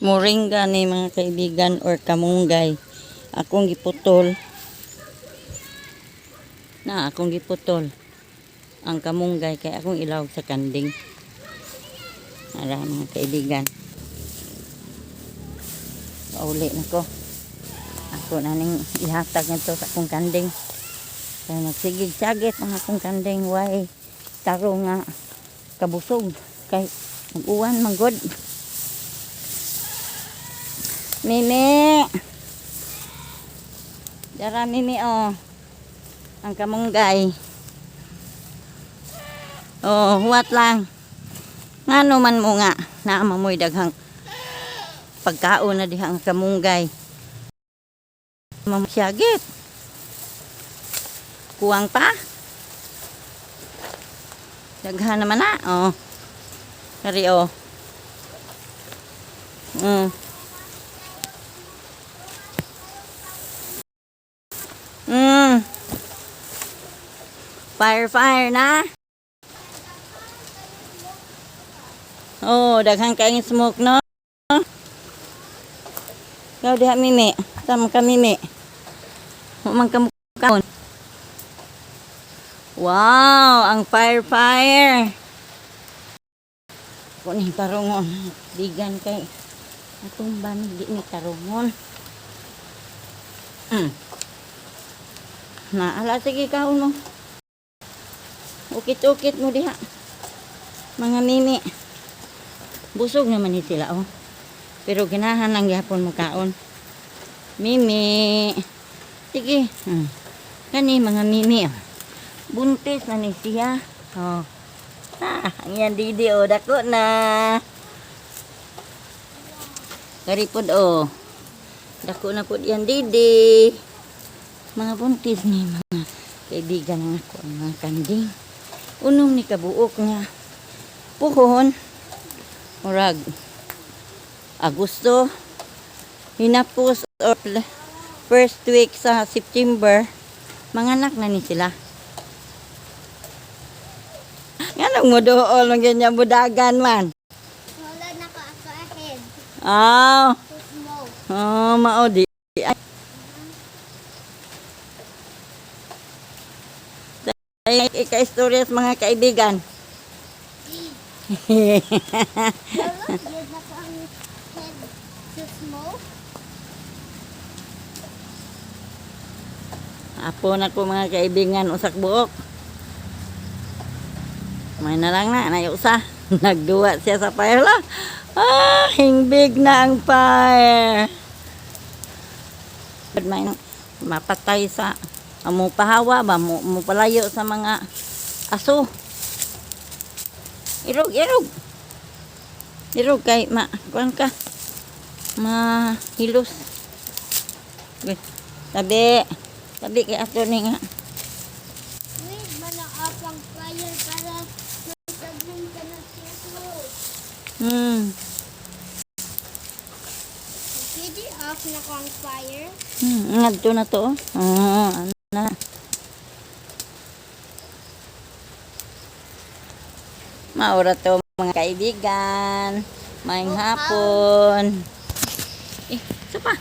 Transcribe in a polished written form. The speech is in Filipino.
Moringa ni mga kaibigan or kamunggay. Akong giputol. Akong giputol. Ang kamunggay kay akong ilawag sa kanding. Ara mga kaibigan. Pauli na ko. Ako na ning ihatag nito sa akong kanding. Kaya magsigig-sagit mga akong kanding. Why? Taro nga kabusog. Kay mag-uwan manggod. Mimi. Dara Mimi oh. Ang kamunggay. Oh, huwat lang. Ngano man mo nga naamamoy daghang pagkaon na dihang kamunggay. Mamasyagit. Kuwang pa. Daghan naman na. Oh. Kari oh. Fire na. Oh, daghang kaing smoke no. Ikaw diha Mimi. Tama ka Mimi. Humang kamukaon. Wow, ang fire. Kuning tarungon. Digan kay atong banig di ni tarungon. Naala sige ka uno. Ukit-ukit mo diha. Mga Mimi. Busog naman ni sila oh. Pero ganahan lang gyapon mo kaon. Mimi. Sige. Kani mga Mimi. Buntis na ni siya. Oh. Ang yan didi oh. Dako na. Karipod oh. Dako na po yan didi. Mga buntis ni mga kaibigan ng ako ang mga kanding. Unong ni kabuok nga. Puhon. Murag. Agosto. Hinapos or first week sa September. Manganak na ni sila. Nga nang mo doon. Ang ganyan budagan man. Wala na ko ako ahead. Maudi. Ika-istorya sa mga kaibigan. Wala, yun na ko ang head to smoke. Apo na ko mga kaibigan usak buok. May na lang na usa. Nagduwa siya sa fire la. Hingbig na ang fire. May mapatay sa mo pahawa ba mo palayo sa mga aso. Irog kay kuan ka. Mahilos. Tabi kay ato ni nga. Wait, mana off ang fire para magsablong ka na siya smoke. Pwede off na ko ang fire? Ngadto na to. Ano na. Maura to mga kaibigan. Maayong hapon. Isa pa.